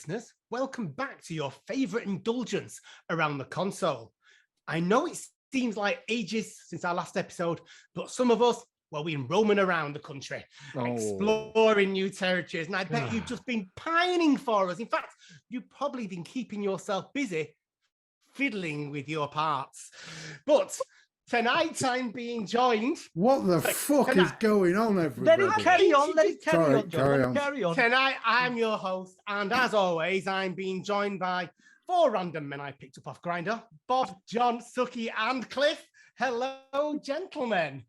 listeners. Welcome back to your favourite indulgence around the console. I know it seems like ages since our last episode, but some of us, well, we've been roaming around the country, exploring new territories, and I bet you've just been pining for us. In fact, you've probably been keeping yourself busy fiddling with your parts. But tonight I'm being joined. What the fuck is going on, everybody? Let it carry on. Let it carry on, John. Carry Let on. it carry on. Tonight I'm your host, and as always, I'm being joined by four random men I picked up off Grindr: Bob, John, Suki, and Cliff. Hello, gentlemen.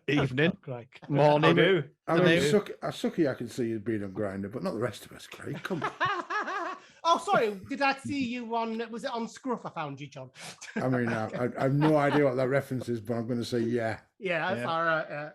Evening. Craig. Morning. I mean, Suki, I can see you being on Grindr, but not the rest of us, Craig. Come on. Oh, sorry. Did I see you on? Was it on Scruff? I found you, John. I mean, I have no idea what that reference is, but I'm going to say yeah. Yeah, that's all right.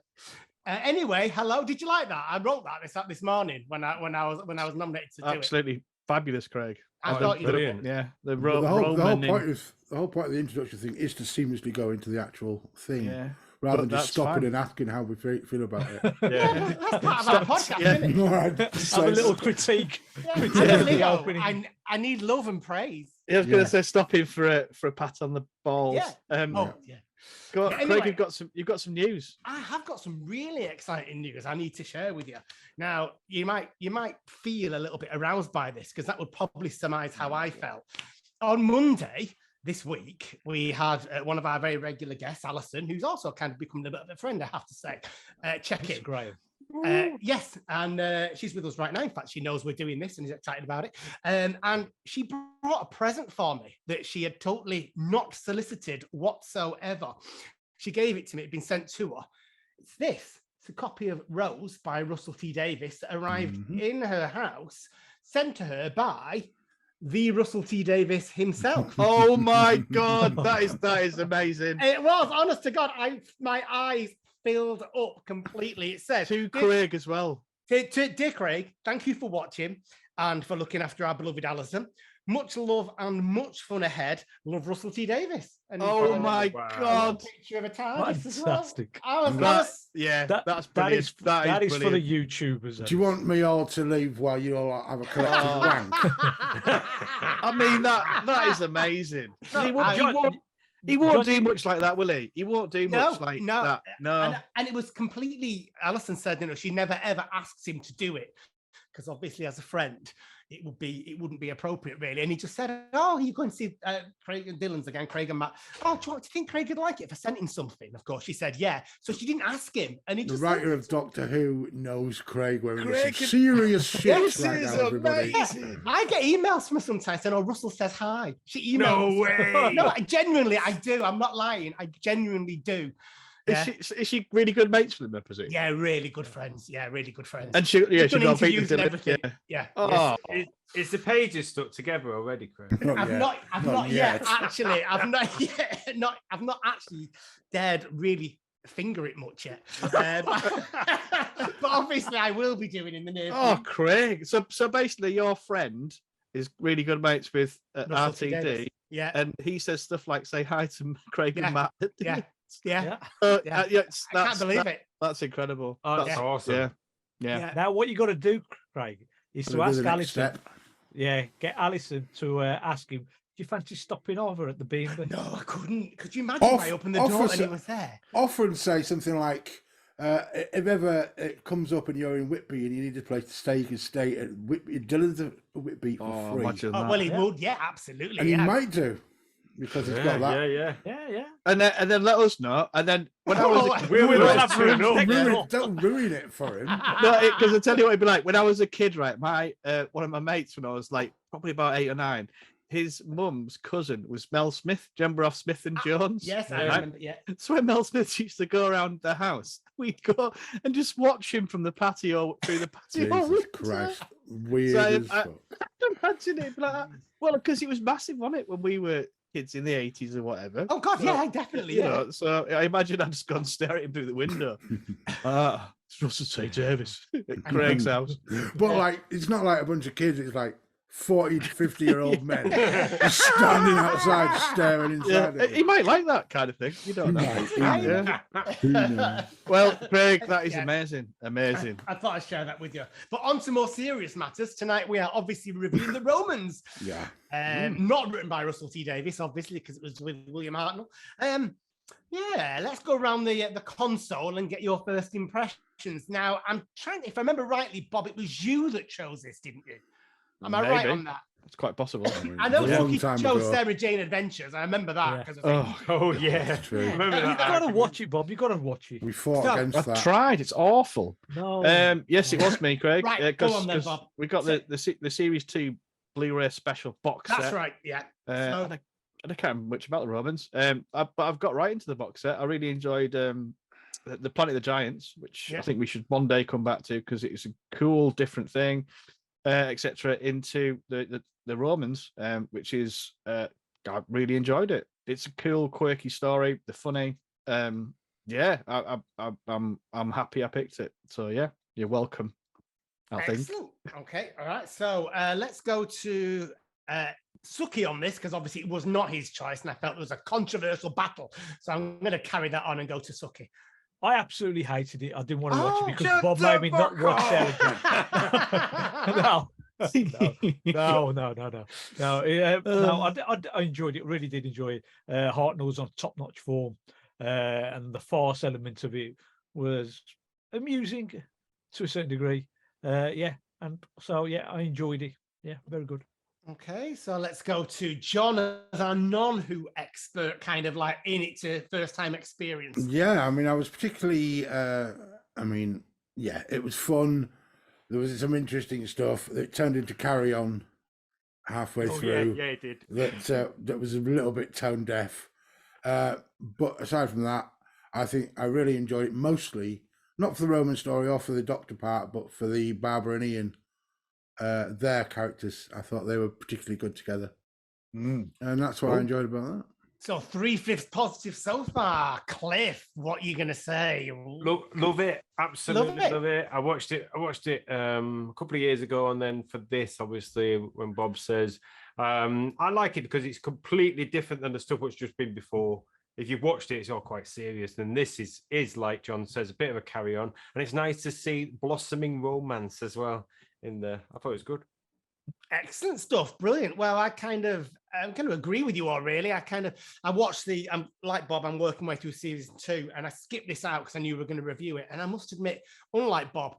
Anyway, hello. Did you like that? I wrote that this morning when I was nominated to do it. Absolutely fabulous, Craig. I thought you did. Yeah, the whole point of the introduction thing is to seamlessly go into the actual thing, rather than just stopping and asking how we feel about it. Yeah, that's part of our podcast, isn't it? Have a little critique. I need love and praise. I was going to say stopping for a pat on the balls. Yeah. Craig, you've got some news. I have got some really exciting news I need to share with you. Now, you might feel a little bit aroused by this, because that would probably surmise how I felt. On Monday this week, we had one of our very regular guests, Alison, who's also kind of become a bit of a friend, I have to say, check in. Graham. Yes, and she's with us right now. In fact, she knows we're doing this and is excited about it. And she brought a present for me that she had totally not solicited whatsoever. She gave it to me. It had been sent to her. It's this. It's a copy of Rose by Russell T Davies that arrived in her house, sent to her by the Russell T Davies himself. Oh my God, that is amazing. It was, honest to God, my eyes filled up completely. It says to Craig as well. Dear Craig, thank you for watching and for looking after our beloved Alison. Much love and much fun ahead. Love, Russell T Davies. And oh my God! Picture of a TARDIS as well. Fantastic. That's brilliant. That is for the YouTubers. Do you want me all to leave while you all have a collective wank? I mean, that is amazing. He won't do much like that, will he? He won't do much like that. No. And it was completely, Alison said, she never ever asks him to do it, because obviously as a friend, it wouldn't be appropriate really. And he just said, oh, you're going to see Craig and Dylan's again, Craig and Matt. Oh, do you think Craig would like it if I sent him something? Of course, she said, yeah. So she didn't ask him. And he the just writer of Doctor Who knows Craig wearing some serious shit right now, everybody. I get emails from her sometimes saying, oh, Russell says hi. She emails. No way. No, I do. I'm not lying. I genuinely do. Yeah. Is she really good mates with him, I presume? Yeah, really good friends. Yeah, really good friends. And she got interviews and everything. Yeah. Oh. Is the pages stuck together already, Chris? I've not yet. Actually, I've not actually dared really finger it much yet. But obviously I will be doing in the near future. Oh, Craig. So basically your friend is really good mates with RTD. Yeah. And he says stuff like, say hi to Craig and Matt. Yeah. I can't believe it. That's incredible. Oh, that's awesome. Yeah. Now, what you got to do, Craig, is to ask Alison. Step. Yeah, get Alison to ask him, do you fancy stopping over at the B&B? No, I couldn't. Could you imagine if I opened the door and he was there? Offer and say something like, if ever it comes up and you're in Whitby and you need a place to stay, you can stay at Whitby. Dylan's at Whitby for free. Well, he would. Yeah, absolutely. And he might do. Because it's got that. Yeah. And then let us know. And then when I was don't ruin it for him. No, because I tell you what it'd be like. When I was a kid, right, my one of my mates, when I was like probably about 8 or 9, his mum's cousin was Mel Smith. Do you remember off Smith and Jones? Yes, I remember. Yeah. So when Mel Smith used to go around the house, we'd go and just watch him from the patio through the patio. Jesus Christ, weird as fuck. I imagine it like that. Well, because it was massive, wasn't it, when we were kids in the 80s or whatever. Oh God, yeah, definitely. You know, so I imagine I'd just gone stare at him through the window. It's Russell T Davies at Craig's house. But like, it's not like a bunch of kids. It's like 40 to 50-year-old men just standing outside staring inside at He him. might like that kind of thing. You don't know. Who knows? Well, Craig, that is Yeah. amazing. Amazing. I thought I'd share that with you. But on to more serious matters. Tonight we are obviously reviewing The Romans. Yeah. Not written by Russell T Davies, obviously, because it was with William Hartnell. Yeah, let's go around the console and get your first impressions. Now, I'm trying, if I remember rightly, Bob, it was you that chose this, didn't you? Am I right Maybe. on that? It's quite possible. I know It was a long Suki time chose ago. Sarah Jane Adventures. I remember that. Yeah. 'Cause I was like, Oh yeah, That's true. remember You've that? got to argument? watch it, Bob. You've got to watch it. We fought So, against I've that. tried. It's awful. No. Yes, it was me, Craig. Right, go on then, Bob. We got the Series 2 Blu-ray special box that's set. right, yeah. And I can't remember much about the Romans. But I've got right into the box set. I really enjoyed the Planet of the Giants, which Yeah. I think we should one day come back to because it's a cool, different thing, etc. Into the Romans, which is I really enjoyed it. It's a cool, quirky story. They're funny. Yeah, I'm happy I picked it. So yeah, you're welcome. I think. Excellent. Okay, all right. So let's go to Suki on this, because obviously it was not his choice, and I felt it was a controversial battle. So I'm going to carry that on and go to Suki. I absolutely hated it. I didn't want to watch it because shut Bob the made me not fuck watch up. Sarah Jane. No. No. I enjoyed it. Really did enjoy it. Hartnell was on top-notch form, and the farce element of it was amusing to a certain degree. Yeah, and so yeah, I enjoyed it. Yeah, very good. Okay, so let's go to John as our non-who expert, kind of like in it to first-time experience. Yeah, I mean, I was particularly, yeah, it was fun. There was some interesting stuff. It turned into Carry On halfway through. Yeah, it did. That was a little bit tone deaf. But aside from that, I think I really enjoyed it, mostly, not for the Roman story or for the Doctor part, but for the Barbara and Ian. Their characters, I thought they were particularly good together. And that's what I enjoyed about that. So 3/5 positive so far. Cliff, what are you going to say? Love it, absolutely Love it. love it. I watched it a couple of years ago, and then for this, obviously, when Bob says, I like it because it's completely different than the stuff which just been before. If you've watched it, it's all quite serious, and this is like John says, a bit of a carry on, and it's nice to see blossoming romance as well in there. I thought it was good. Excellent stuff. Brilliant. Well, I'm kind of agree with you all, really. I watched like Bob, I'm working my way through season 2, and I skipped this out because I knew we were going to review it. And I must admit, unlike Bob,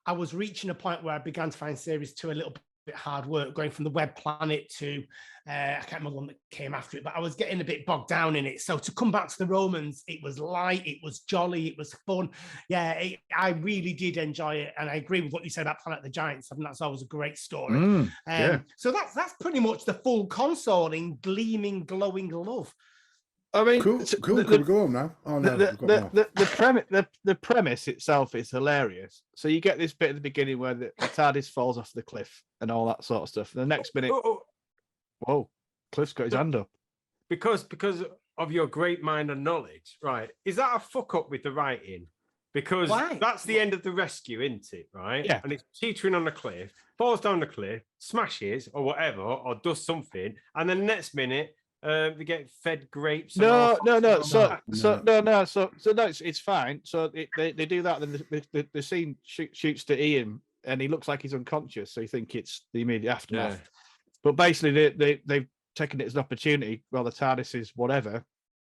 I was reaching a point where I began to find series 2 a little bit hard work, going from the Web Planet to I can't remember the one that came after it, but I was getting a bit bogged down in it. So to come back to the Romans, it was light, it was jolly, it was fun. Yeah, I really did enjoy it, and I agree with what you said about Planet of the Giants. I think that's always a great story. So that's pretty much the full console in gleaming, glowing love. I mean, Cool. Can we go on now? Oh no, we've got more. the premise itself is hilarious. So you get this bit at the beginning where the TARDIS falls off the cliff and all that sort of stuff. And the next minute, whoa, Cliff's got his hand up. Because of your great mind and knowledge, right? Is that a fuck up with the writing? Because Why? that's the end of the rescue, isn't it? Right? Yeah. And it's teetering on the cliff, falls down the cliff, smashes or whatever, or does something, and then the next minute they get fed grapes. and all No. sorts of No, it's fine. So they do that, then the scene shoots to Ian, and he looks like he's unconscious. So you think it's the immediate aftermath. Yeah. But basically, they've taken it as an opportunity, while the TARDIS is whatever,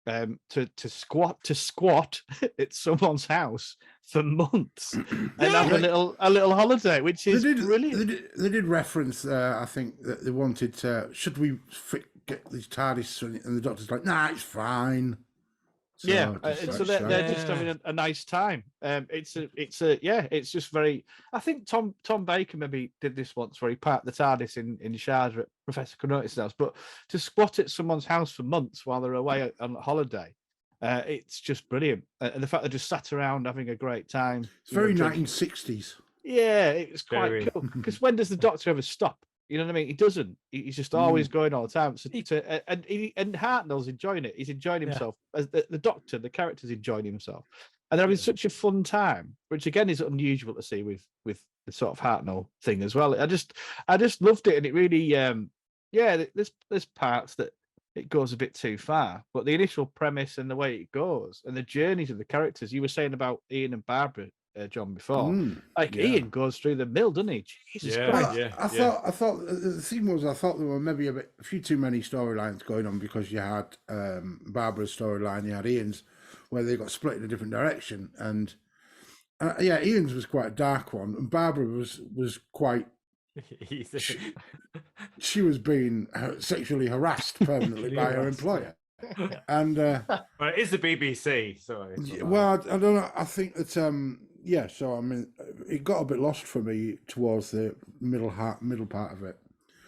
to squat at someone's house for months and have a little holiday, which is brilliant. They did reference, I think, that they wanted to, should we get these TARDIS? And the Doctor's like, nah, it's fine. So they're just having a nice time. It's just very. I think Tom Baker maybe did this once, where he parked the TARDIS in Shard at Professor Canotis' house. But to squat at someone's house for months while they're away on holiday, it's just brilliant. And the fact they just sat around having a great time. It's very 1960s. Yeah, it was quite Very. cool. Because when does the Doctor ever stop? You know what I mean? He doesn't. He's just always going all the time. So and Hartnell's enjoying it. He's enjoying himself. As the Doctor, the character's enjoying himself, and they're having such a fun time, which again is unusual to see with sort of Hartnell thing as well. I just loved it, and it really, there's parts that it goes a bit too far, but the initial premise and the way it goes and the journeys of the characters. You were saying about Ian and Barbara, John, before. Ian goes through the mill, doesn't he? Jesus Christ! I thought the thing was, I thought there were maybe a few too many storylines going on, because you had Barbara's storyline, you had Ian's, where they got split in a different direction, and Ian's was quite a dark one, and Barbara was quite. She was being sexually harassed permanently by her employer, and well, it is the BBC, so well, I don't know. I think that so I mean, it got a bit lost for me towards the middle part of it.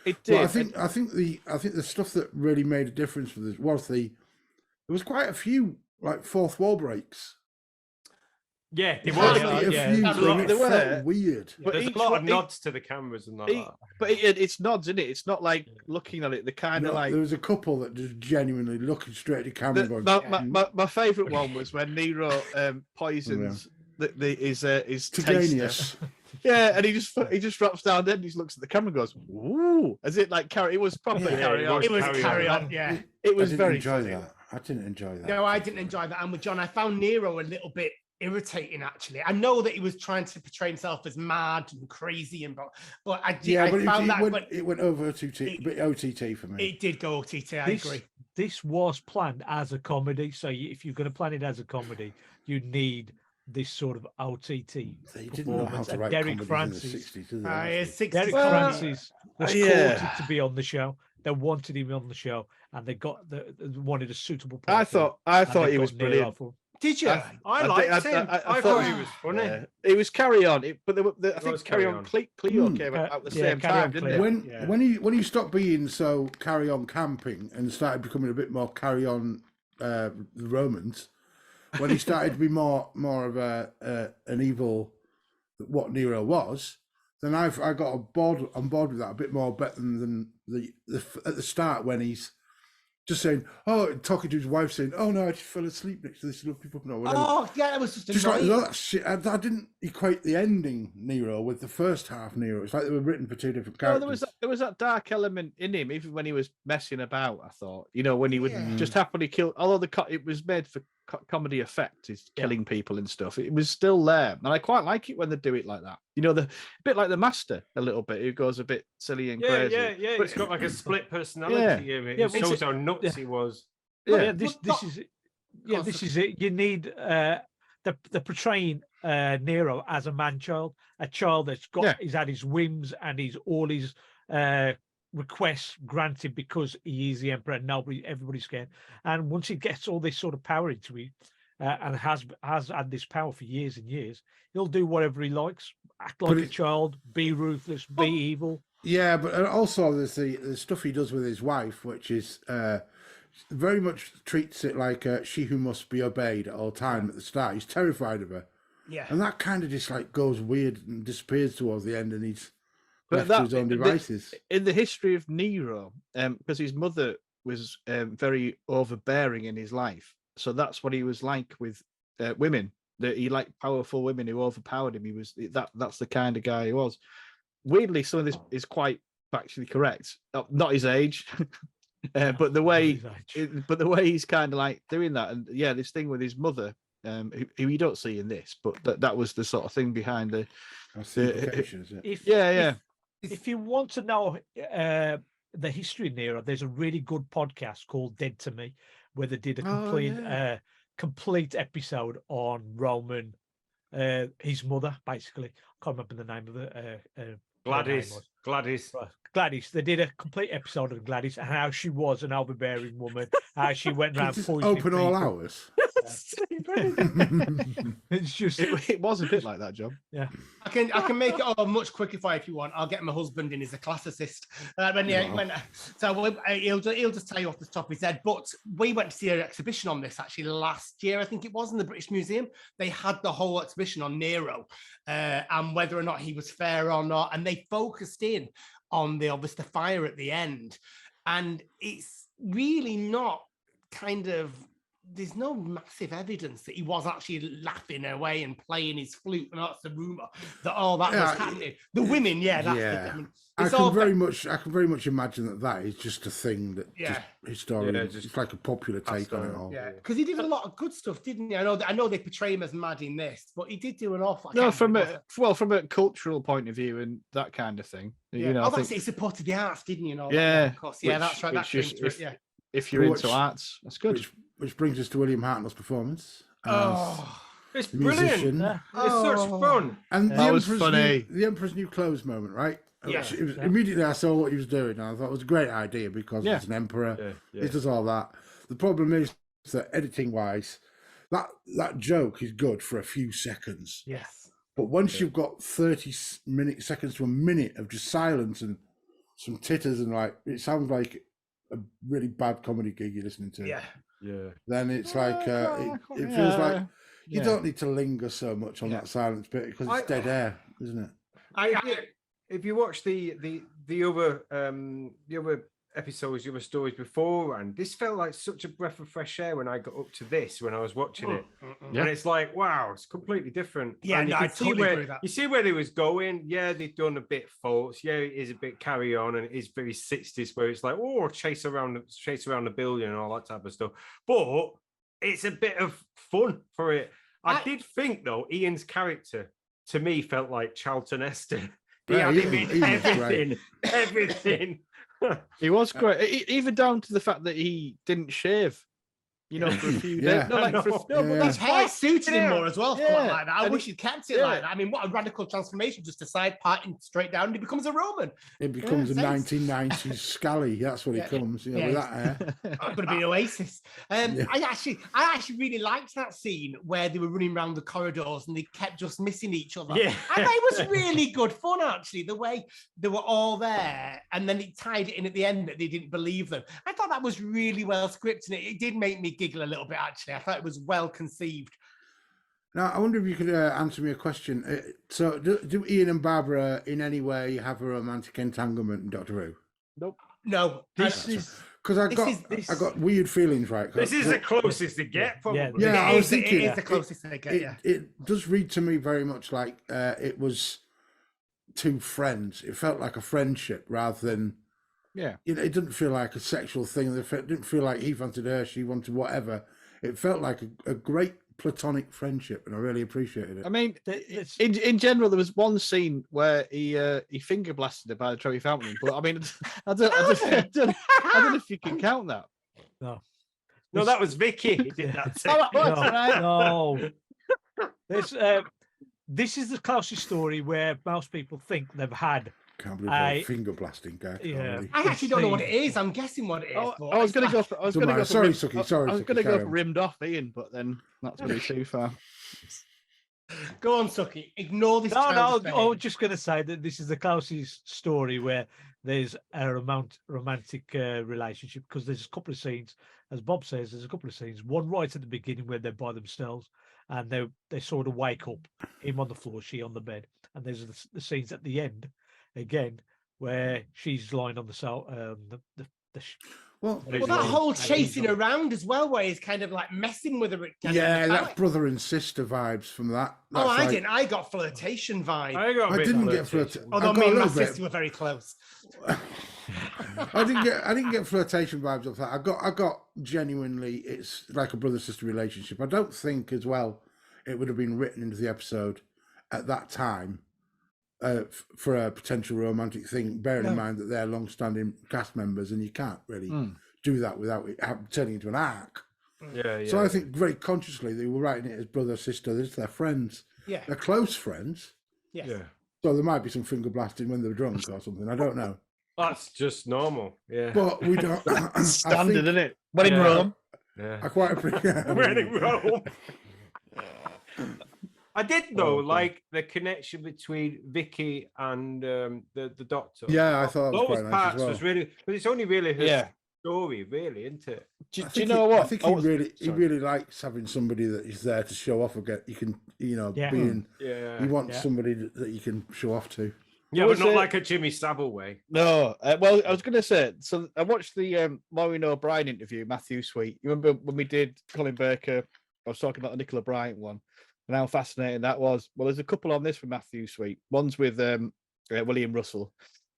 It did. But I think the stuff that really made a difference for this was there was quite a few like fourth wall breaks. Yeah, it was. There were weird. But there's a lot of nods to the cameras and that. But it's nods, isn't it? It's not like looking at it. The kind of like there was a couple that just genuinely looking straight at the camera. My favourite one was when Nero poisons his Tiganius. Yeah, and he just drops down there and he looks at the camera and goes, "Ooh!" As it like carry. It was proper carry on. It was carry on. Yeah, it was very enjoy that. I didn't enjoy that. No, I didn't enjoy that. And with John, I found Nero a little bit irritating, actually. I know that he was trying to portray himself as mad and crazy, but it went over a bit OTT for me. It did go OTT. I agree. This was planned as a comedy, so if you're going to plan it as a comedy, you need this sort of OTT. They didn't know how to write Derek Francis in the 60s, did they? Derek Francis was courted to be on the show. They wanted him on the show, and they wanted a suitable. I thought he was brilliant. Did you? I liked him. I thought he was funny. It was Carry On. I think Carry On Cleo came out at the same time, didn't it? When he stopped being so Carry On camping and started becoming a bit more Carry On the Romans, when he started to be more of an evil, what Nero was, then I got on board with that a bit more better than at the start when he's just saying, talking to his wife, saying, "Oh no, I just fell asleep next to this lovely woman." Or whatever. Oh yeah, it was just like that shit. I didn't equate the ending Nero with the first half Nero. It's like they were written for two different characters. No, there was that dark element in him, even when he was messing about. I thought, when he would just happily kill. Although it was made for comedy effect, is killing people and stuff. It was still there, and I quite like it when they do it like that. A bit like the Master, a little bit. Who goes a bit silly and crazy. Yeah. But it's got like a split personality. It shows how nuts he was. This is it. You need they're portraying Nero as a man-child, a child that's he's had his whims and all his requests granted because he is the emperor and everybody's scared. And once he gets all this sort of power into him and has had this power for years and years, he'll do whatever he likes, act like a child, be ruthless, be evil. Yeah, but also there's the stuff he does with his wife, which is very much treats it like she who must be obeyed at all time at the start. He's terrified of her. Yeah. And that kind of just like goes weird and disappears towards the end, and he's left to his own devices. In the history of Nero, because his mother was very overbearing in his life, so that's what he was like with women. That he liked powerful women who overpowered him. He was that's the kind of guy he was. Weirdly, some of this is quite factually correct. Not his age, but the way he's kind of like doing that, and this thing with his mother, who you don't see in this, but that was the sort of thing behind the. That's the implication, is it? If you want to know the history of Nero, there's a really good podcast called Dead to Me, where they did a complete episode on Roman, his mother, basically. I can't remember the name of it. Gladys. They did a complete episode of Gladys and how she was an overbearing woman, how she went around poisoning open people. all hours. It's just it was a bit like that, John. Yeah, I can make it all much quicker for you if you want. I'll get my husband in as a classicist. He'll just tell you off the top of his head. But we went to see an exhibition on this actually last year. I think it was in the British Museum. They had the whole exhibition on Nero and whether or not he was fair or not, and they focused in on the fire at the end, and it's really not kind of there's no massive evidence that he was actually laughing away and playing his flute, and that's the rumor that all that was happening. The women, that's the, I mean, I can very much imagine that is just a thing that just historians, it's like a popular take on it all. Yeah, because he did a lot of good stuff, didn't he? I know they portray him as mad in this, but he did do an awful. No, from a cultural point of view and that kind of thing. Yeah. You know, that's it. He supported the arts, didn't he? And all yeah, that, of course. Yeah, that's right. That's if you're into arts, that's good. Which brings us to William Hartnell's performance. It's brilliant. It's such fun. And that was funny. The Emperor's New Clothes moment, right? Yeah. Immediately I saw what he was doing, and I thought it was a great idea because he's an emperor. He does all that. The problem is that editing-wise, that joke is good for a few seconds. Yes. But once you've got 30 seconds to a minute of just silence and some titters and it sounds like a really bad comedy gig you're listening to. Yeah. Yeah. Then it's like it feels like you don't need to linger so much on that silence bit because it's dead air, isn't it? If you watch the other episodes, the other stories before, and this felt like such a breath of fresh air when I got up to this when I was watching it, and it's like, wow, it's completely different. Yeah, and I totally agree with that. You see where they was going. Yeah, they've done a bit false. Yeah, it is a bit carry on, and it is very 60s where it's like, chase around the building and all that type of stuff. But it's a bit of fun for it. I did think though, Ian's character to me felt like Charlton Heston. He had him in everything. He was great, even down to the fact that he didn't shave. You know, for a few days. His hair suited him more as well. For like that. I wish he'd kept it like that. I mean, what a radical transformation! Just a side parting straight down, and he becomes a Roman. It becomes a 1990s Scally. That's what he comes. With that hair. I'm going to be an Oasis. I actually really liked that scene where they were running around the corridors and they kept just missing each other. Yeah. I thought it was really good fun, actually, the way they were all there, and then it tied it in at the end that they didn't believe them. I thought that was really well scripted. It did make me giggle a little bit, actually. I thought it was well conceived. Now, I wonder if you could answer me a question. So, do Ian and Barbara in any way have a romantic entanglement in Doctor Who? Nope. No. This is because I got weird feelings, right? This is the closest they get, probably. Yeah, I was thinking it is the closest they get. It does read to me very much like it was two friends. It felt like a friendship rather than. Yeah, it didn't feel like a sexual thing. It didn't feel like he wanted her, she wanted whatever. It felt like a great platonic friendship, and I really appreciated it. I mean, in general, there was one scene where he finger blasted her by the trophy fountain. But I mean, I don't know if you can count that. No, that was Vicky. He did that. No. This is the closest story where most people think they've had. Can't believe they're finger blasting, guy. Yeah. I actually don't know what it is. I'm guessing what it is. I was going to go for. Sorry, Suki. Sorry, I was going to go for rimmed off Ian, but then that's going to be too far. Go on, Suki. Ignore this. No. I was just going to say that this is the closest story where there's a romantic relationship, because there's a couple of scenes, as Bob says, there's a couple of scenes. One right at the beginning where they're by themselves and they sort of wake up, him on the floor, she on the bed, and there's the scenes at the end. Again, where she's lying on the cell, well, that whole chasing around as well, where he's kind of like messing with her. That's brother and sister vibes from that. I didn't. I got flirtation vibe. I didn't get flirtation. Although me and my sister were very close. I didn't get flirtation vibes off that. I got genuinely. It's like a brother sister relationship. I don't think as well it would have been written into the episode at that time. For a potential romantic thing, bearing in mind that they're long-standing cast members, and you can't really do that without it turning into an arc. So I think very consciously they were writing it as brother sister. They're friends. Yeah, they're close friends. Yes. Yeah. So there might be some finger blasting when they're drunk or something. I don't know. That's just normal. Yeah. But we don't. Standard, isn't it? When in Rome. Yeah. I quite appreciate. When in Rome. I did though, like the connection between Vicky and the Doctor. Yeah, I thought that was those quite parts nice as well. was really, but it's only really her story, really, isn't it? Do you know what? I think he really likes having somebody that is there to show off again. You can, he wants somebody that you can show off to. Yeah, There but was not a- like a Jimmy Savile way. No, well, I was going to say. So I watched the Maureen O'Brien interview, Matthew Sweet. You remember when we did Colin Baker? I was talking about the Nicola Bryant one, and how fascinating that was. Well, there's a couple on this from Matthew Sweet. One's with William Russell,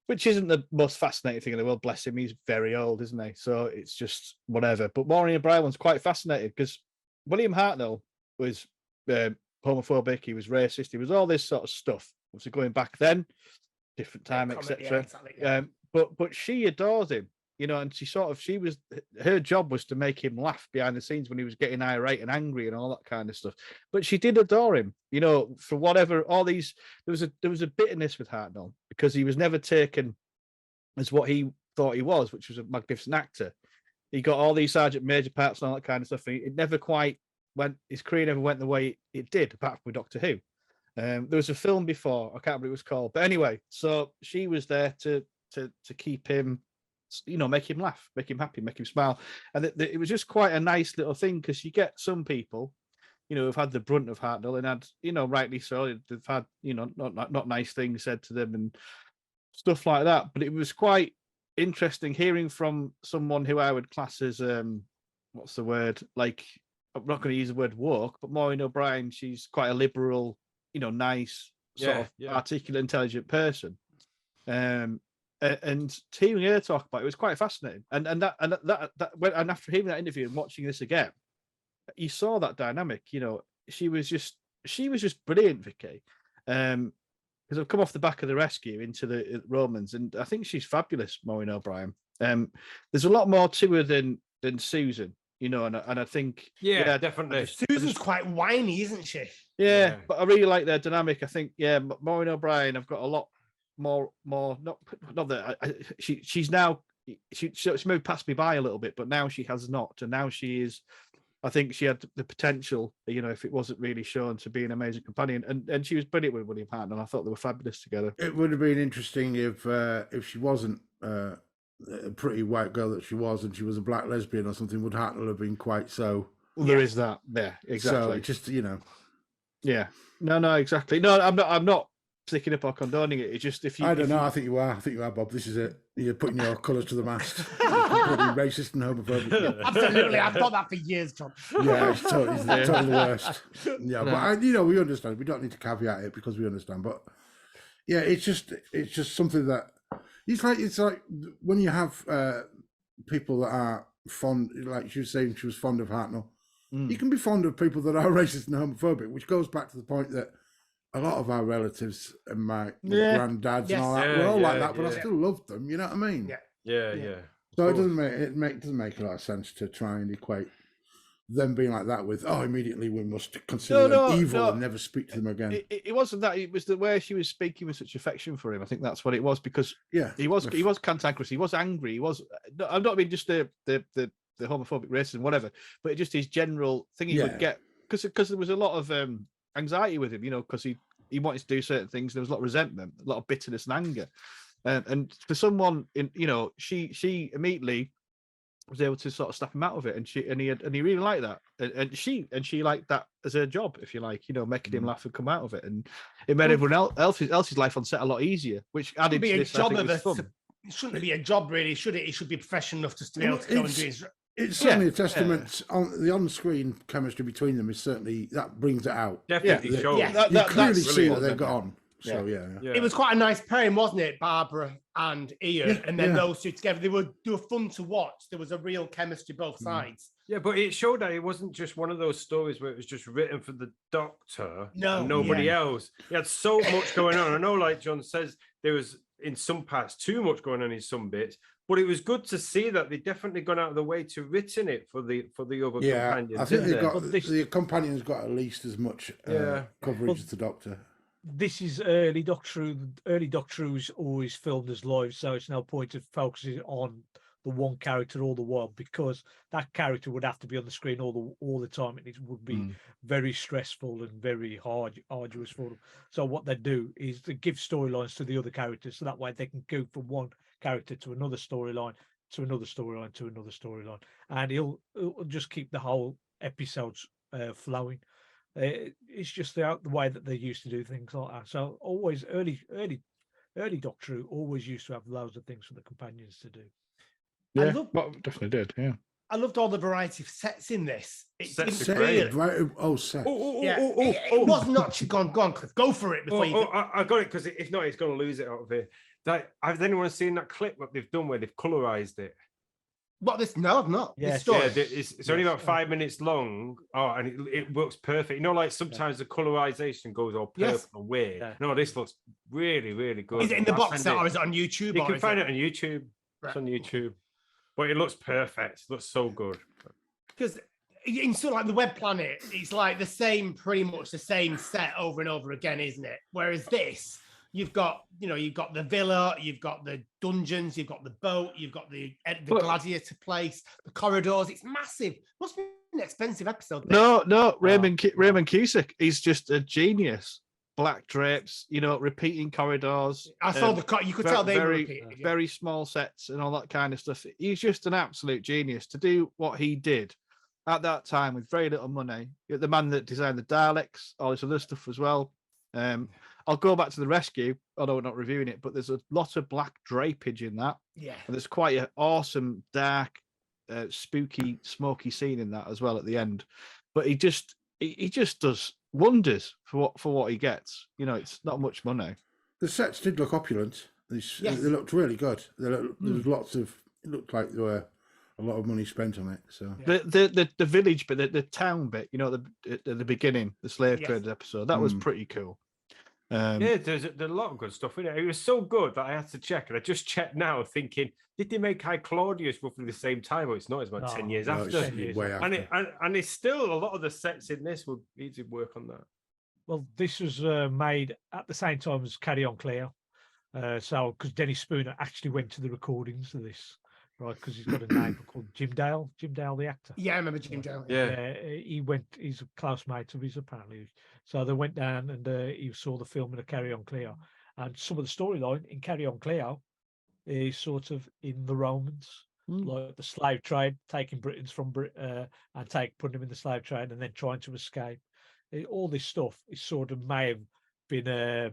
which isn't the most fascinating thing in the world. Bless him, he's very old, isn't he? So it's just whatever. But Maureen O'Brien one's quite fascinating because William Hartnell was homophobic. He was racist. He was all this sort of stuff. Obviously, going back then, different time, etc. Exactly, yeah. But she adores him, and her job was to make him laugh behind the scenes when he was getting irate and angry and all that kind of stuff. But she did adore him, for whatever all these. There was a bitterness with Hartnell because he was never taken as what he thought he was, which was a magnificent actor. He got all these sergeant major parts and all that kind of stuff. And it never quite went. His career never went the way it did, apart from with Doctor Who. There was a film before, I can't remember what it was called, but anyway, so she was there to keep him, make him laugh, make him happy, make him smile, and it was just quite a nice little thing because you get some people, who've had the brunt of Hartnell and had, rightly so, they've had, not nice things said to them and stuff like that. But it was quite interesting hearing from someone who I would class as what's the word? Like, I'm not going to use the word woke, but Maureen O'Brien, she's quite a liberal, nice, sort of articulate, intelligent person. And hearing her talk about it was quite fascinating. And after hearing that interview and watching this again, you saw that dynamic. She was just brilliant, Vicky. Because I've come off the back of The Rescue into the Romans, and I think she's fabulous, Maureen O'Brien. There's a lot more to her than Susan. And I think definitely. Susan's quite whiny, isn't she? Yeah, but I really like their dynamic. I think Maureen O'Brien, I've got a lot more. Not that she's now she moved past me by a little bit, but now she has not, and now she is. I think she had the potential, if it wasn't really shown, to be an amazing companion, and she was brilliant with William Hartnell. I thought they were fabulous together. It would have been interesting if she wasn't a pretty white girl that she was, and she was a black lesbian or something. Would Hartnell have been quite so? Well, there is that. Yeah, exactly. So just Yeah. No, exactly. No, I'm not sticking up or condoning it. It's just if you. I don't know. I think you are, Bob. This is it. You're putting your colours to the mast. You're completely racist and homophobic. Absolutely, I've thought that for years, John. Yeah, it's totally the worst. Yeah, but we understand. We don't need to caveat it because we understand. But yeah, it's just something that it's like when you have people that are fond, like she was saying, she was fond of Hartnell. You can be fond of people that are racist and homophobic, which goes back to the point that a lot of our relatives and my granddads and all that were all like that, but I still loved them. You know what I mean? Yeah. So it doesn't make a lot of sense to try and equate them being like that with immediately we must consider them evil and never speak to them again. It wasn't that. It was the way she was speaking with such affection for him. I think that's what it was, because he was cantankerous. He was angry. He was. I'm not mean just the homophobic racism, whatever, but just his general thing he would get, because there was a lot of anxiety with him, because he wanted to do certain things. There was a lot of resentment, a lot of bitterness and anger, and for someone she immediately was able to sort of snap him out of it, and he really liked that, and she liked that as her job, if you like, making him laugh and come out of it, and it made everyone else's life on set a lot easier, which added to this. It shouldn't be a job, really, should it? It should be professional enough to be able to go and do his. It's certainly a testament on the on-screen chemistry between them. Is certainly that brings it out. Definitely shows. You clearly see that they've got on. So yeah. It was quite a nice pairing, wasn't it, Barbara and Ian? And then those two together, they were fun to watch. There was a real chemistry both sides. Yeah, but it showed that it wasn't just one of those stories where it was just written for the Doctor and nobody else. He had so much going on. I know, like John says, there was in some parts too much going on in some bits, but it was good to see that they definitely gone out of the way to written it for the other companions. I think the companions got at least as much coverage as the Doctor. This is early Doctor Who. Early Doctor Who's always filmed as live, so it's no point of focusing on the one character all the while, because that character would have to be on the screen all the time, and it would be very stressful and very arduous for them. So what they do is they give storylines to the other characters, so that way they can go from one character to another storyline, to another storyline, to another storyline, and it'll just keep the whole episodes flowing. It's just the way that they used to do things like that. So always early early Doctor Who always used to have loads of things for the companions to do. Yeah, love- well, definitely did. Yeah. I loved all the variety of sets in this. It Sets didn't are great. feel. Right. Oh, set. Yeah, it was not. Go on, Cliff. Go for it before you. I got it because if not, it's going to lose it out of here. Has anyone seen that clip what they've done where they've colorized it? What this? No, I've not. Yes. This story. Yeah, it's only about 5 minutes long. Oh, and it works perfect. You know, like sometimes the colorization goes all purple Yes. and weird. Yeah. No, this looks really, really good. Is it in the I'll box send set it. or is it on YouTube? You or can is find it it on YouTube. It's on YouTube. But it looks perfect. It looks so good. because in sort of like the Web Planet, it's like the same, pretty much the same set over and over again, isn't it? Whereas this, you've got the villa, you've got the dungeons, you've got the boat, you've got the gladiator place, the corridors. It's massive. Must be an expensive episode. This. No, Raymond Cusick. He's just a genius. Black drapes, repeating corridors. I saw you could tell they were repeated. Yeah. Very small sets and all that kind of stuff. He's just an absolute genius to do what he did at that time with very little money. The man that designed the Daleks, all this other stuff as well. I'll go back to The Rescue, although we're not reviewing it, but there's a lot of black drapage in that. Yeah. And there's quite an awesome, dark, spooky, smoky scene in that as well at the end. But he just does wonders for what he gets. It's not much money. The sets did look opulent. They looked really good. There was lots of. It looked like there were a lot of money spent on it. So the village bit, the town bit, at the beginning, the slave trade episode, that was pretty cool. There's a lot of good stuff in it. It was so good that I had to check, and I just checked now, thinking, did they make High Claudius roughly the same time? Or it's not. It's about 10 years after. Way after. And it's still a lot of the sets in this would need to work on that. Well, this was made at the same time as Carry On Cleo. So, because Dennis Spooner actually went to the recordings of this, right? Because he's got a neighbour called Jim Dale, the actor. Yeah, I remember Jim Dale. Yeah. He went, he's a close mate of his, apparently. So they went down and he saw the filming of Carry On Cleo. And some of the storyline in Carry On Cleo is sort of in the Romans, like the slave trade, taking Britons from Britain and putting them in the slave trade and then trying to escape. All this stuff is sort of may have been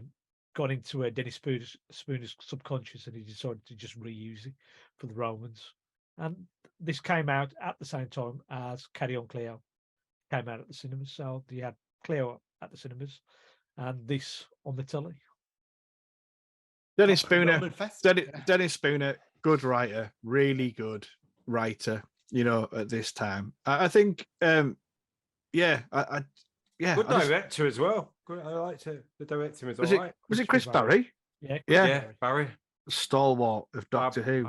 gone into Dennis Spooner's subconscious, and he decided to just reuse it for the Romans. And this came out at the same time as Carry On Cleo came out at the cinemas. So you had Cleo at the cinemas and this on the telly. Dennis Spooner, good writer, really good writer, at this time. I think, good director as well. Good, I liked it. The director was all right. Was it Chris Barry? Yeah. Barry. Stalwart of Doctor Who.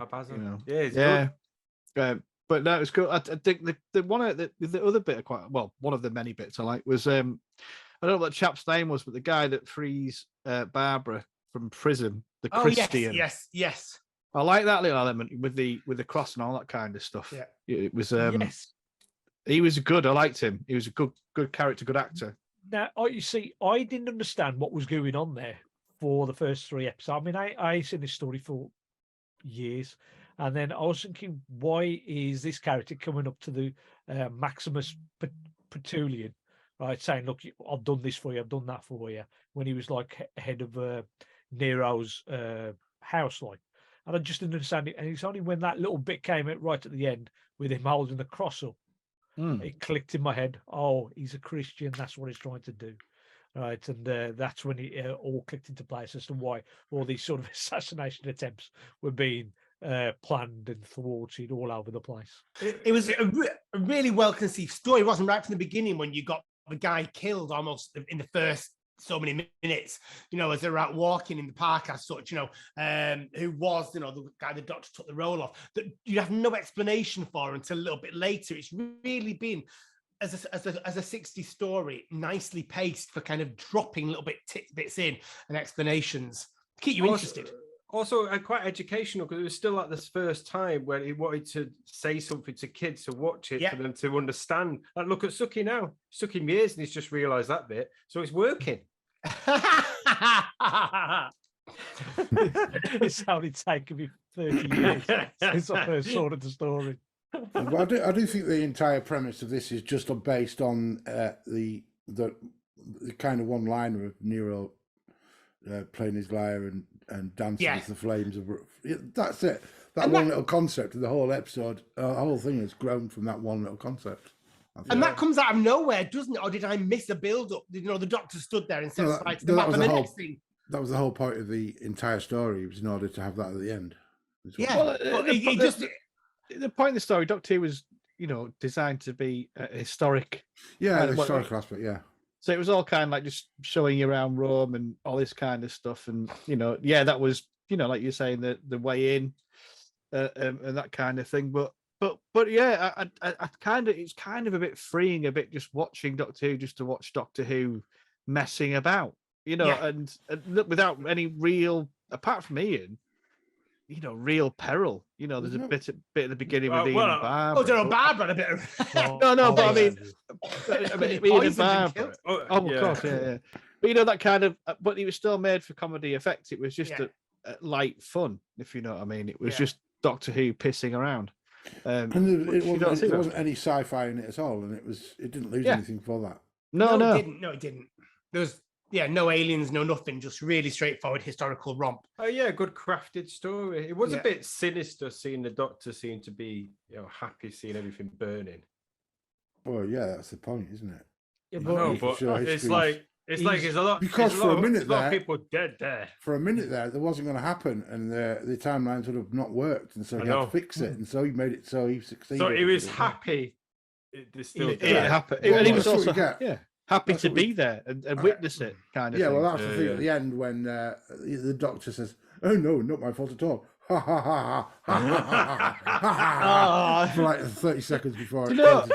Good. But no, it was cool. I think the other bit one of the many bits I like was I don't know what the chap's name was, but the guy that frees Barbara from prison, the Christian. Yes. I like that little element with the cross and all that kind of stuff. Yeah. It was he was good. I liked him. He was a good character, good actor. Now, you see, I didn't understand what was going on there for the first 3 episodes. I mean, I seen this story for years, and then I was thinking, why is this character coming up to the Maximus Petulian, right, saying, "Look, I've done this for you, I've done that for you," when he was like head of Nero's house, like, and I just didn't understand it. And it's only when that little bit came out right at the end with him holding the cross up. It clicked in my head. Oh, he's a Christian. That's what he's trying to do, right? And that's when it all clicked into place as to why all these sort of assassination attempts were being planned and thwarted all over the place. It was a really well-conceived story. It wasn't right from the beginning when you got the guy killed almost in the first so many minutes, as they're out walking in the park as such, who was, the guy the Doctor took the role of, that you have no explanation for until a little bit later. It's really been, as a 60s story, nicely paced for kind of dropping little bits in and explanations. Keep you interested. Also, quite educational, because it was still at this first time where he wanted to say something to kids to watch it for them to understand. Like, look at Suki now. It took him years and he's just realised that bit. So it's working. It's only taken me 30 years since I first saw the story. Well, I do think the entire premise of this is just based on the kind of one-liner of Nero playing his lyre and and dancing Yeah. with the flames of. That's it. That And one little concept of the whole episode, the whole thing has grown from that one little concept. And that comes out of nowhere, doesn't it? Or did I miss a build-up? You know, the Doctor stood there and said, No, "Right to that the map," was and the the whole- next thing. That was the whole point of the entire story. It was in order to have that at the end. Yeah, Well, but he just the point of the story, Doctor Who was, designed to be a historic. Yeah, Kind the of what- historical aspect. Yeah. So it was all kind of like just showing you around Rome and all this kind of stuff. And, that was, like you're saying, the way in and that kind of thing. But yeah, I kind of, it's kind of a bit freeing, a bit just watching Doctor Who, just to watch Doctor Who messing about, and look, without any real, apart from Ian, real peril. There's a bit at the beginning with Ian and Barbara. no, Barbara had a bit of. No, but I mean, Really Ian and poisoned and Barbara. killed. Oh, of course, yeah. But that kind of, but it was still made for comedy effect. It was just a light fun, if you know what I mean. It was just Doctor Who pissing around. And which you don't see there that. wasn't any sci-fi in it at all, and it didn't lose Yeah. anything for that. No. It didn't. There was no aliens, no nothing, just really straightforward historical romp. Oh yeah, good crafted story. It was Yeah. a bit sinister seeing the Doctor seem to be, happy seeing everything burning. Well, yeah, that's the point, isn't it? Yeah, You but know, No, but sure it's history like there's a lot Because there's for a lot- minute there's a lot of there- people dead there. For a minute there wasn't going to happen, and the timelines would have not worked, and so I he had know. to fix it, and so he made it so he succeeded. So he was happy. There's still It dead. happened. Well, And he that's was what also we get. happy That's to what we- be there and witness it, kind of Yeah, thing. well, that's the thing Yeah, at the end when the doctor says, "Oh no, not my fault at all." Ha ha ha ha ha ha ha ha ha. For like 30 seconds before. Do you know-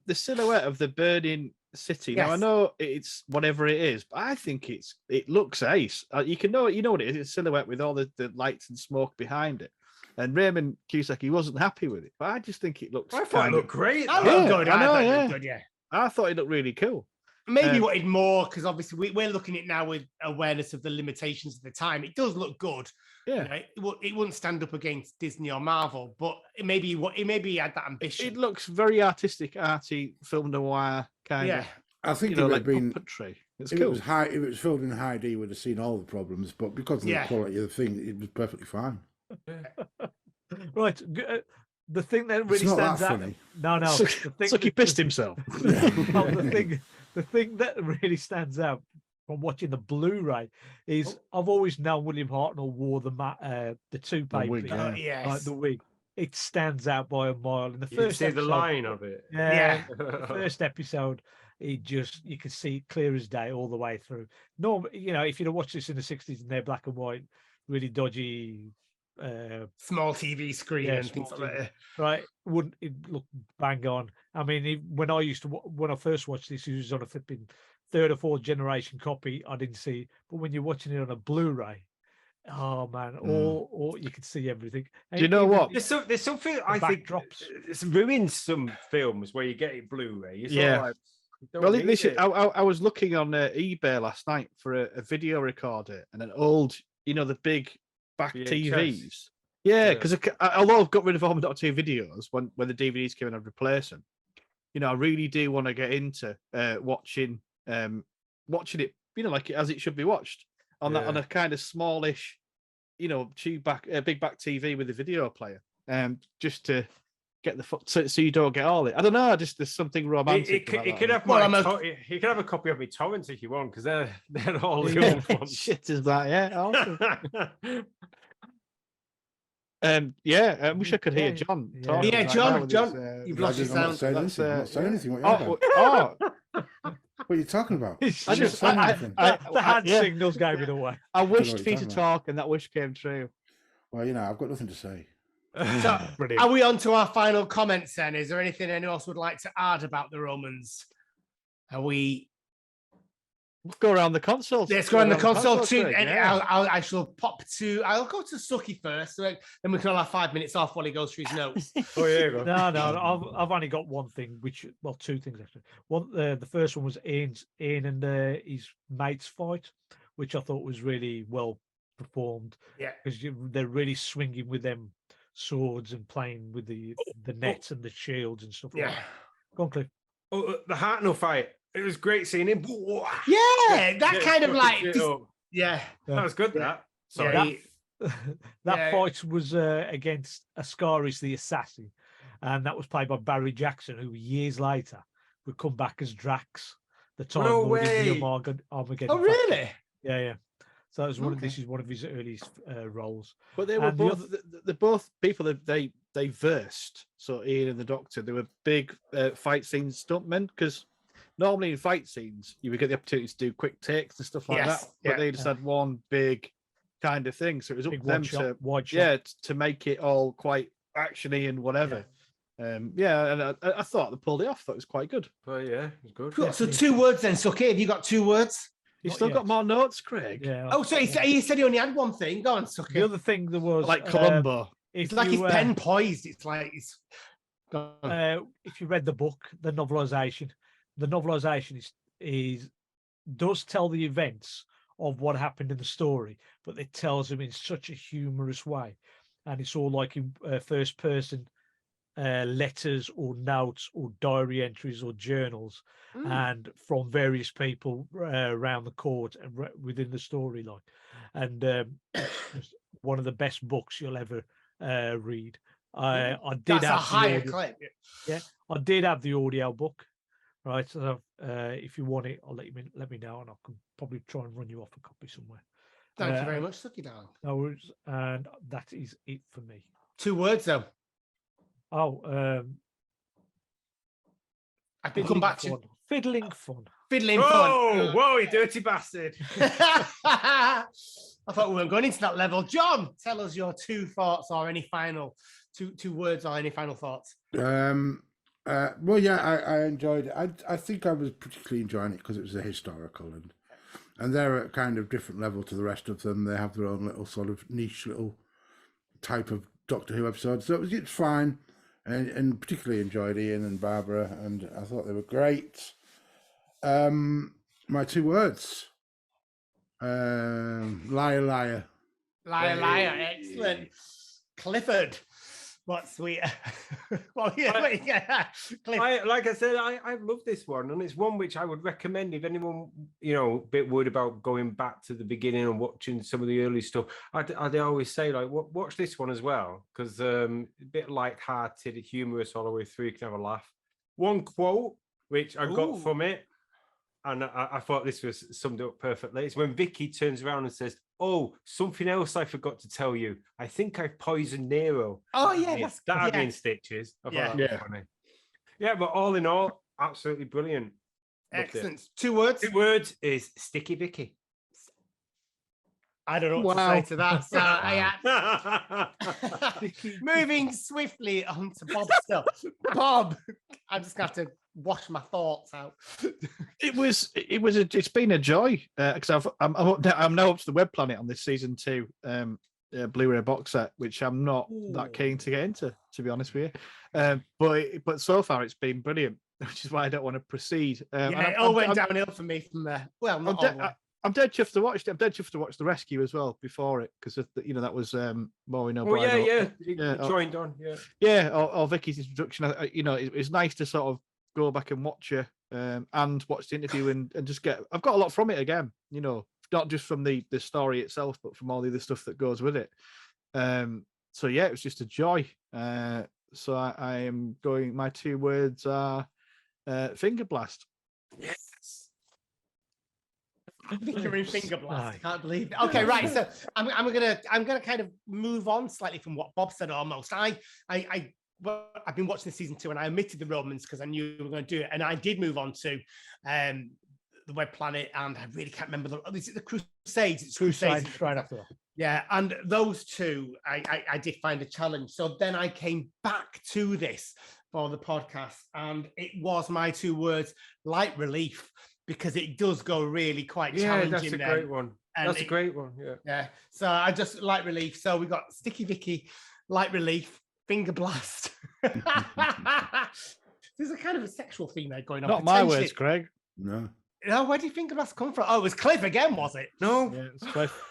the silhouette of the burning city. Now I Yes. know it's whatever it is, but I think it looks ace. You know what it is. It's a silhouette with all the lights and smoke behind it. And Raymond Cusack, he wasn't happy with it, but I just think it looks. I thought it looked great. I though. looked Yeah, good. I know, thought it yeah. looked good, yeah. I thought it looked really cool. Maybe Um, wanted more because obviously we're looking at it now with awareness of the limitations of the time. It does look good. Yeah, It wouldn't stand up against Disney or Marvel, but maybe he had that ambition. it looks very artistic, arty, film noir kind Yeah. of. I think You know, it like would have been. puppetry. It's If cool. it was filmed in high D, we'd have seen all the problems, but because of Yeah. the quality of the thing, it was perfectly fine. right, the thing that really It's not stands that out. funny. No, It's the like, he thing, pissed himself. no, the thing that really stands out from watching the Blu-ray is I've always known William Hartnell wore the toupee, wig, thing, yeah. Yes. like the wig. It stands out by a mile. In the You can first see the episode, line of it. Yeah, the first episode, you can see it clear as day all the way through. Normally, if you'd have watched this in the 60s and they're black and white, really dodgy, Small TV screen Yeah, and things small like TV. that. right, wouldn't it look bang on? I mean, when I first watched this, it was on a flipping third or fourth generation copy. I didn't see, but when you're watching it on a Blu-ray, oh man, all you can see everything. Do you know Even what? There's something I think backdrops. it's ruined some films where you get it Blu-ray. It's Yeah. like, you don't Well, need listen, it. I was looking on eBay last night for a video recorder and an old, the big back VHS. TVs. Yeah, Yeah. because although I've got rid of all my Doctor Who videos, when the DVDs came in, I'd replace them. I really do want to get into watching it, like as it should be watched on that on Yeah. a kind of smallish, big back TV with a video player, just to get the so you don't get all it. I don't know, just there's something romantic. It could have Well, you could have a copy of my torrents if you want, because they're all the Yeah, old ones. shit is that? Yeah, awesome. I wish I could hear Yeah, John. yeah. talking Yeah, right John, now with John, his, you've lost your I'm not sound. saying That's, anything. I'm not saying anything. What are you on oh, about? What are you talking about? It's I just just- I- anything. the hand yeah. signals gave it away. I what wished you're for you to talking about. talk, and that wish came true. Well, I've got nothing to say. So, Brilliant. are we on to our final comments then? Is there anything anyone else would like to add about the Romans? Are we? Go around the console. Let's go on the console too. Craig, And yeah. I shall pop to. I'll go to Suki first, so then we can all have 5 minutes off while he goes through his notes. Oh yeah, you go. No, I've only got one thing, two things actually. One, the first one was Ian and his mates fight, which I thought was really well performed. Yeah. because they're really swinging with them swords and playing with the nets and the shields and stuff. Like Yeah. that. Go on, Cliff. Oh, the Hartnell fight. It was great seeing him. Yeah, that kind of like, It up. yeah. That was good. Yeah. That. Sorry. That fight was against Ascaris the Assassin, and that was played by Barry Jackson, who years later would come back as Drax, the Time No Lord in the way. Armageddon. Oh, really? Yeah. So that was Okay. this is one of his earliest roles. But they were And the both they're both people that they versed. So Ian and the Doctor, they were big fight scene stuntmen, because normally in fight scenes you would get the opportunity to do quick takes and stuff like Yes, that. But yeah. they just had one big kind of thing. So it was up Big to them wide shot. to make it all quite actiony and whatever. And I thought they pulled it off. That was quite good. But yeah, it was good. Cool. So 2 words then, Suki. Have you got 2 words? You Not still yet. got more notes, Craig. Yeah. Oh, so he said he only had one thing. Go on, Suki. The other thing there was Like Columbo. It's like his pen poised. It's like it's. Go on. If you read the book, the novelization does tell the events of what happened in the story, but it tells them in such a humorous way, and it's all like in first person letters or notes or diary entries or journals, and from various people around the court and within the storyline, and it's one of the best books you'll ever read. I did That's a have higher clip. I did have the audio book, right? So if you want it, I'll let me know, and I can probably try and run you off a copy somewhere. Thank you very much, Suki, darling. No worries, and that is it for me. 2 words though. Oh, I can come back to fiddling fun. fiddling Oh, fun. whoa, you dirty bastard. I thought we weren't going into that level. John, tell us your 2 thoughts or any final 2 words or any final thoughts. Well, yeah, I enjoyed it. I think I was particularly enjoying it because it was a historical, and they're at a kind of different level to the rest of them. They have their own little sort of niche little type of Doctor Who episode, so it's fine. And particularly enjoyed Ian and Barbara, and I thought they were great. My 2 words: liar, liar. Liar, excellent. Clifford, what sweet. Well, yeah. Cliff. Like I said, I love this one, and it's one which I would recommend if anyone, a bit worried about going back to the beginning and watching some of the early stuff. I'd always say, like, watch this one as well, because a bit light-hearted, humorous all the way through. You can have a laugh. One quote which I got from it, and I thought this was summed up perfectly. It's when Vicky turns around and says, "Oh, something else I forgot to tell you. I think I've poisoned Nero." Oh, yeah. That had me in stitches. I thought that was funny. Yeah, but all in all, absolutely brilliant. Excellent. 2 words. 2 words is Sticky Vicky. I don't know what to say to that. So moving swiftly on to Bob's stuff. Bob, I'm just going to have to wash my thoughts out. It's been a joy, because I'm now up to the Web Planet on this season 2 Blu-ray box set, which I'm not that keen to get into, to be honest with you. But so far it's been brilliant, which is why I don't want to proceed. It all went downhill for me from there. Well, not all the way. I'm dead chuffed to watch it. I'm dead chuffed to watch The Rescue as well before it, because that was Maureen O'Brien. Joined on. Or Vicky's introduction. It's nice to sort of go back and watch it, and watch the interview and just I've got a lot from it again. Not just from the story itself, but from all the other stuff that goes with it. So yeah, it was just a joy. So I am going. My 2 words are finger blast. Yes. Finger blast. I can't believe it. Okay, right. So I'm gonna kind of move on slightly from what Bob said. Almost. I've been watching the season 2, and I omitted the Romans because I knew we were going to do it, and I did move on to the Web Planet, and I really can't remember is it the Crusades? It's Crusades right after that. Yeah, and those 2 I did find a challenge. So then I came back to this for the podcast, and it was my 2 words: light relief. Because it does go really quite challenging. That's a great one. That's a great one. Yeah. So I just light relief. So we got Sticky Vicky, light relief, finger blast. There's a kind of a sexual theme there going on. Not my words, Craig. No. No, where did finger blast come from? Oh, it was Cliff again, was it? No. Yeah, it's Cliff.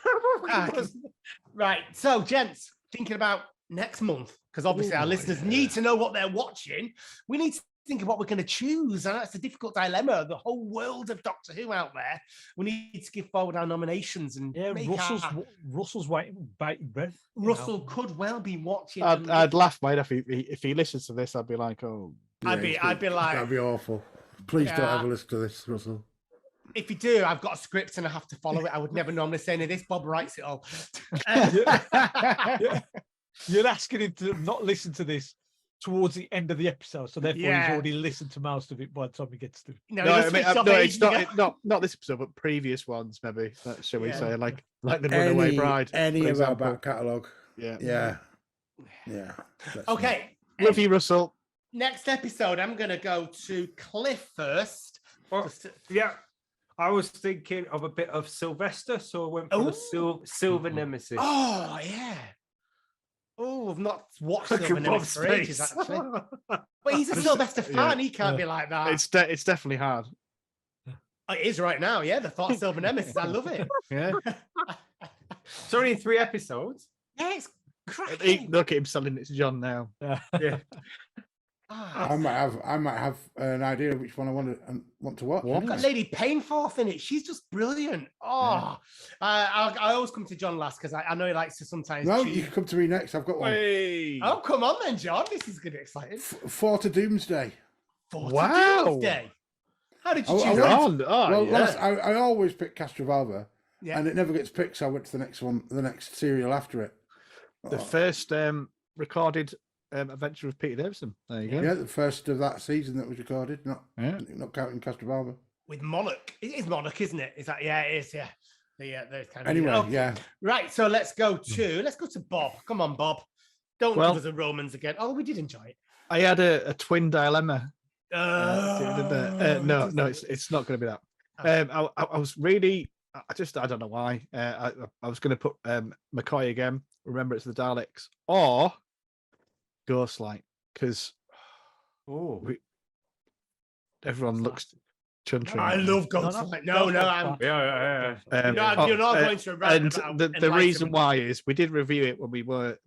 Right. So, gents, thinking about next month, because obviously our listeners need to know what they're watching. We need to think of what we're going to choose. And that's a difficult dilemma. The whole world of Doctor Who out there. We need to give forward our nominations and make Russell's waiting, bated breath. Russell could well be watching. I'd laugh, mate, if he listens to this. I'd be like, oh, Yeah, I'd be like, that'd be awful. Please don't ever listen to this, Russell. if you do, I've got a script and I have to follow it. I would never normally say any of this. Bob writes it all. You're asking him to not listen to this towards the end of the episode, so therefore he's already listened to most of it by the time he gets to it. No, I mean, it's not this episode, but previous ones, maybe. Shall we say, like the Runaway Bride? Any of our back catalogue. Yeah. Okay. Love you, Russell. Next episode, I'm going to go to Cliff first. Yeah. I was thinking of a bit of Sylvester, so I went for the Silver Nemesis. Oh, yeah. Oh, I've not watched Silver Nemesis for ages, actually. But he's a Sylvester fan. He can't be like that. It's definitely hard. It is right now, yeah. The thought of Silver Nemesis, I love it. Yeah. It's only 3 episodes. Yeah, it's cracking. Look at him selling it to John now. Yeah. I might have an idea of which one I want to watch. I've got Lady Painforth in it. She's just brilliant. Oh, I always come to John last because I know he likes to sometimes. No, you can come to me next. I've got one. Hey. Oh, come on then, John. This is going to be exciting. Four to Doomsday. Doomsday. How did you choose that? I always pick Castrovalva, Yeah. and it never gets picked, so I went to the next one, the next serial after it. The first recorded adventure of Peter Davison. There you go. Yeah, the first of that season that was recorded, not counting Castrovalva. With Monarch. It is Monarch, isn't it? Is that? Yeah, it is. Yeah. The kind of Anyway, yeah. Right. So let's go to Bob. Come on, Bob. Don't give us the Romans again. Oh, we did enjoy it. I had a twin dilemma. No, it's not going to be that. I was really, I don't know why. I was going to put McCoy again. Remember, it's the Daleks or Ghostlight, because everyone looks chuntry. I love Ghostlight. No, I'm. You're not going to. And the reason why is we did review it when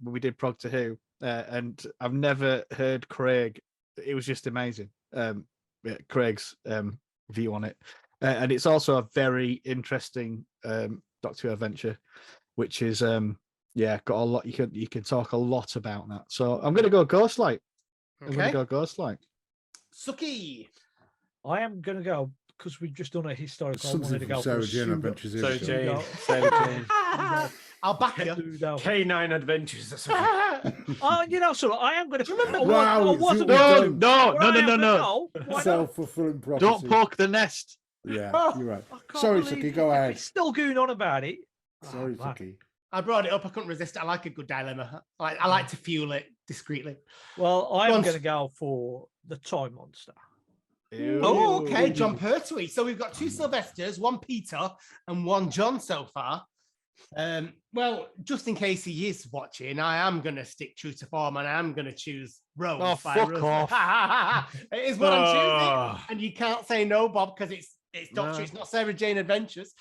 we did Prog to Who, and I've never heard Craig. It was just amazing. Craig's view on it, and it's also a very interesting Doctor Who adventure, which is got a lot. You can talk a lot about that. So I'm going to go Ghostlight. I'm going to go Ghostlight. Suki. I am going to go because we've just done a historical. Something from Sarah Jane Adventures. Sarah Jane. I'll back you. K9 Adventures. So I am going to remember. Wow, No. Self-fulfilling prophecy. Don't poke the nest. Yeah, you're right. Sorry, Suki, go ahead. Still going on about it. Sorry, Suki. I brought it up. I couldn't resist it. I like a good dilemma. I like to fuel it discreetly. Well, I'm going to go for the Time Monster. Ew. Oh, okay. John Pertwee. So we've got 2 Sylvesters, 1 Peter and 1 John so far. Well, just in case he is watching, I am going to stick true to form and I am going to choose Rose. Oh, fuck off. It is what I'm choosing. And you can't say no, Bob, because it's Doctor. It's not Sarah Jane Adventures.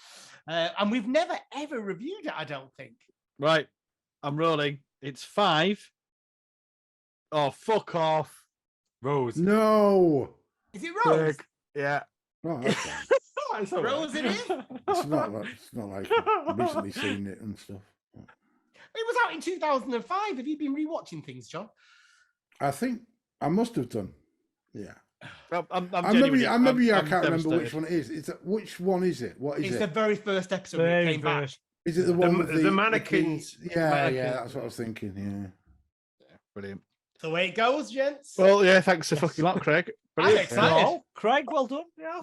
And we've never, ever reviewed it, I don't think. Right. I'm rolling. It's 5. Oh, fuck off. Rose. No. Is it Rose? Yeah. Oh, okay. Rose it is? It's not like I've recently seen it and stuff. It was out in 2005. Have you been rewatching things, John? I think I must have done. Yeah. I can't remember which one it is. Which one is it? What is it? It's the very first episode that came back. Is it the one with the mannequins? Yeah, that's what I was thinking. Yeah. Brilliant. The way it goes, gents. Well, yeah, thanks a fucking lot, Craig. I'm excited. Oh, Craig, well done. Yeah.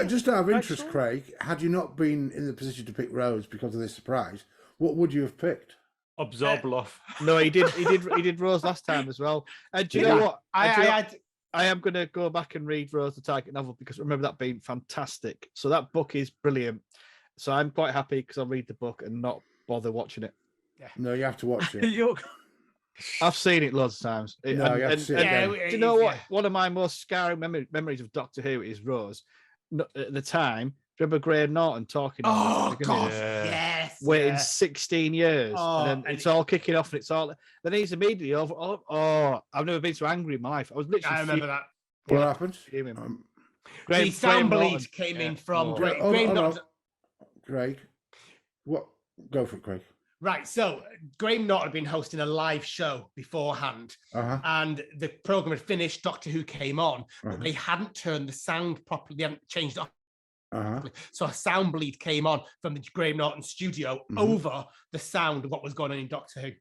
Just out of interest, Craig, had you not been in the position to pick Rose because of this surprise, what would you have picked? Absorbloff. No, he did Rose last time as well. And do you know what? I am going to go back and read Rose the Target novel because remember that being fantastic. So that book is brilliant. So I'm quite happy because I'll read the book and not bother watching it. Yeah. No, you have to watch it. I've seen it loads of times. You have to see it. Do you know what? One of my most scarring memories of Doctor Who is Rose. At the time, remember Graham Norton talking? Oh, God, yes. Waiting 16 years. And then it's all kicking off and it's all... Then he's immediately over... Oh, I've never been so angry in my life. I was literally... I remember that. What happens? The sound bleed came in from Graham Norton. Craig, what? Go for it, Craig. Right, so Graham Norton had been hosting a live show beforehand, and the program had finished. Doctor Who came on, but they hadn't turned the sound properly. They hadn't changed it off. So a sound bleed came on from the Graham Norton studio over the sound of what was going on in Doctor Who.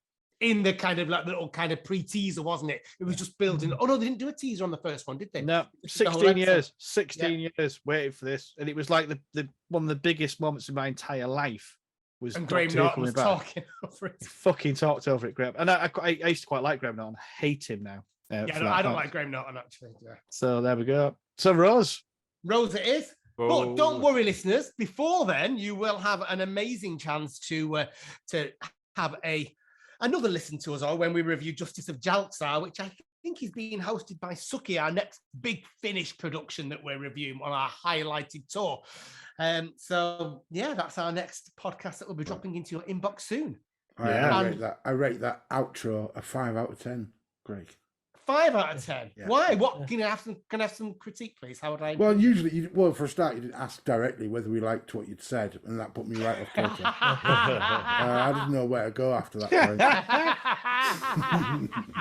In the kind of like little kind of pre-teaser, wasn't it? It was just building. Oh no, they didn't do a teaser on the first one, did they? No, 16 years. 16 years waiting for this, and it was like the one of the biggest moments in my entire life. Was and Graham Norton was talking over it. He fucking talked over it, Graham. And I used to quite like Graham Norton. I hate him now. I don't like Graham Norton actually. Yeah. So there we go. So Rose it is. But don't worry, listeners. Before then, you will have an amazing chance to have another listen to us all when we review Justice of Jalxar, which I think is being hosted by Suki, our next big Finnish production that we're reviewing on our highlighted tour. So yeah, that's our next podcast that will be dropping into your inbox soon. I rate that outro a 5 out of 10. Greg. 5 out of 10. Yeah. Why? What can I have some critique, please? How would I? Well, usually, for a start, you didn't ask directly whether we liked what you'd said, and that put me right off kilter. I didn't know where to go after that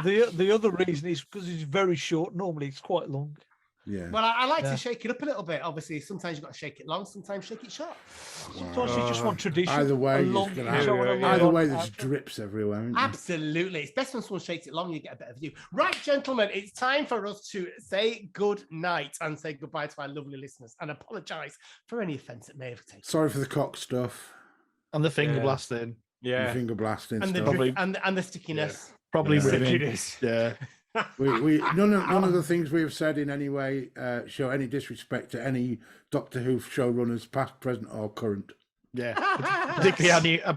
point. The other reason is because it's very short. Normally, it's quite long. Yeah. Well, I like to shake it up a little bit. Obviously, sometimes you've got to shake it long, sometimes shake it short. Sometimes you just want tradition. Either way, there's drips everywhere. Absolutely. It's best when someone shakes it long, you get a better view. Right, gentlemen, it's time for us to say good night and say goodbye to our lovely listeners and apologise for any offence it may have taken. Sorry for the cock stuff. And the finger blasting. Yeah. The finger blasting and stuff. And the stickiness. Yeah. Probably stickiness. Yeah. We none of the things we have said in any way show any disrespect to any Doctor Who showrunners, past, present, or current. Yeah,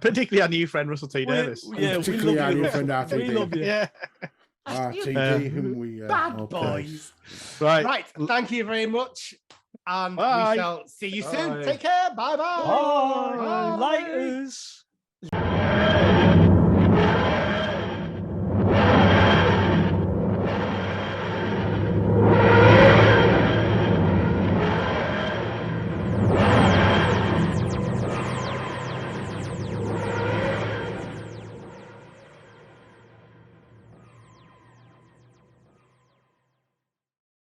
particularly our new friend Russell T Davis. Particularly our new friend RTD. We love you. Yeah, RTD, whom we bad boys. Right. Thank you very much, and we shall see you soon. Bye. Take care. Bye. Bye. Lighters.